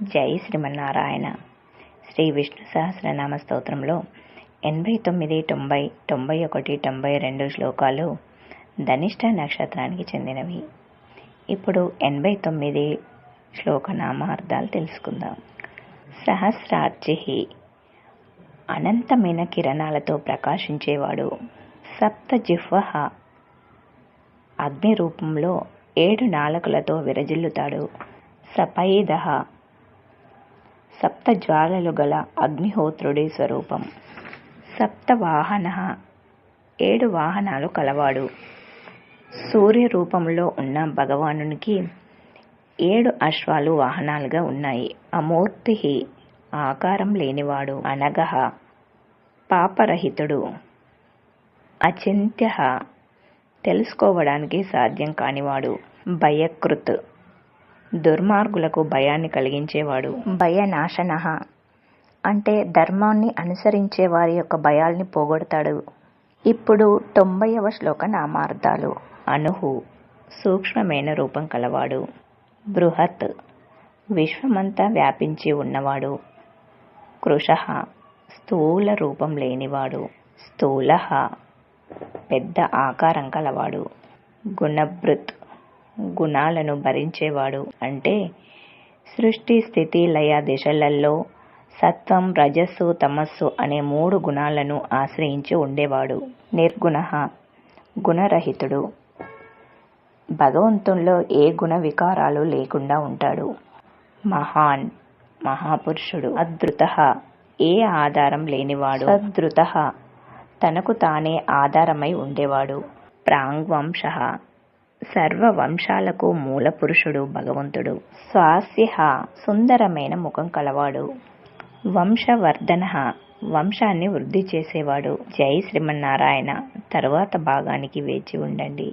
జై శ్రీమన్నారాయణ. శ్రీ విష్ణు సహస్రనామ స్తోత్రంలో 89, 90, 91, 92 శ్లోకాలు ధనిష్ట నక్షత్రానికి చెందినవి. ఇప్పుడు 89 శ్లోక నామార్థాలు తెలుసుకుందాం. సహస్రార్చి, అనంతమైన కిరణాలతో ప్రకాశించేవాడు. సప్త జిహ్వ, అగ్ని రూపంలో 7 నాలుకలతో విరజిల్లుతాడు. సపైద, సప్త జ్వాలలు గల అగ్నిహోత్రుడి స్వరూపం. సప్తవాహన, 7 వాహనాలు కలవాడు. సూర్య రూపంలో ఉన్న భగవానునికి 7 అశ్వాలు వాహనాలుగా ఉన్నాయి. అమూర్తి, ఆకారం లేనివాడు. అనగః, పాపరహితుడు. అచింత్య, తెలుసుకోవడానికి సాధ్యం కానివాడు. భయకృత్, దుర్మార్గులకు భయాన్ని కలిగించేవాడు. భయనాశన, అంటే ధర్మాన్ని అనుసరించే వారి యొక్క భయాల్ని పోగొడతాడు. ఇప్పుడు 90వ శ్లోక నామార్థాలు. అనుహు, సూక్ష్మమైన రూపం కలవాడు. బృహత్, విశ్వమంతా వ్యాపించి ఉన్నవాడు. కృశః, స్థూల రూపం లేనివాడు. స్థూలః, పెద్ద ఆకారం కలవాడు. గుణభృత్, గుణాలను భరించేవాడు. అంటే సృష్టి, స్థితి, లయ దిశలలో సత్వం, రజస్సు, తమస్సు అనే 3 గుణాలను ఆశ్రయించి ఉండేవాడు. నిర్గుణః, గుణరహితుడు. భగవంతుల్లో ఏ గుణ వికారాలు లేకుండా ఉంటాడు. మహాన్, మహాపురుషుడు. అధృతః, ఏ ఆధారం లేనివాడు. సధృతః, తనకు తానే ఆధారమై ఉండేవాడు. ప్రాంగ్వంశః, సర్వ వంశాలకు మూల పురుషుడు భగవంతుడు. స్వాస్యః, సుందరమైన ముఖం కలవాడు. వంశవర్ధనః, వంశాన్ని వృద్ధి చేసేవాడు. జై శ్రీమన్నారాయణ. తరువాత భాగానికి వేచి ఉండండి.